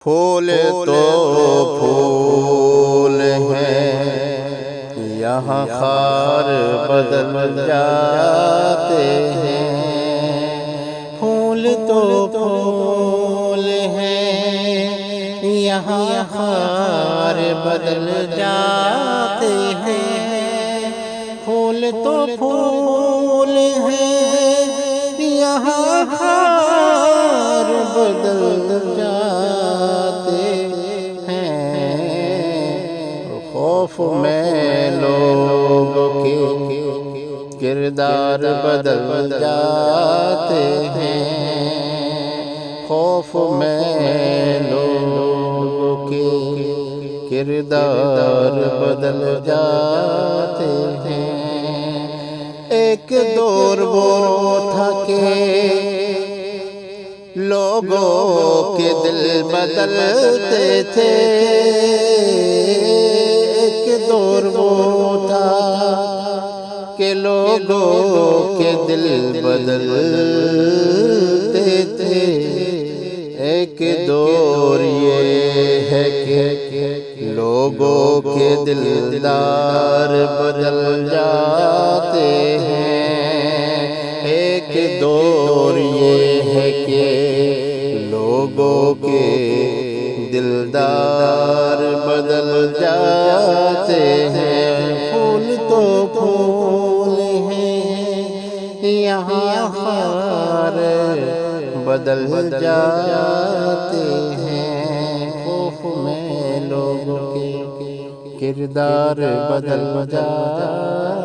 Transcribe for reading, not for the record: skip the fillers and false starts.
پھول تو پھول ہیں، یہاں خار بدل جاتے ہیں۔ پھول تو پھول ہیں، یہاں خار بدل جاتے ہیں۔ پھول تو پھول ہیں، یہاں خار بدل جاتے ہیں۔ خوف میں لوگوں کے کردار بدل جاتے ہیں۔ خوف میں لوگوں کے کردار بدل جاتے ہیں۔ ایک دور وہ تھا کہ لوگوں کے دل بدلتے تھے۔ ایک دور وہ تھا کہ لوگوں کے دل بدلتے تھے۔ ایک دور یہ ہے کہ لوگوں کے دلدار بدل جاتے ہیں۔ ایک دور یہ ہے کہ لوگوں کے دلدار بدل جاتے ہیں۔ پھول تو پھول ہیں، یہاں خار بدل جاتے ہیں۔ خوف میں لوگوں کے کردار بدل جاتے ہیں۔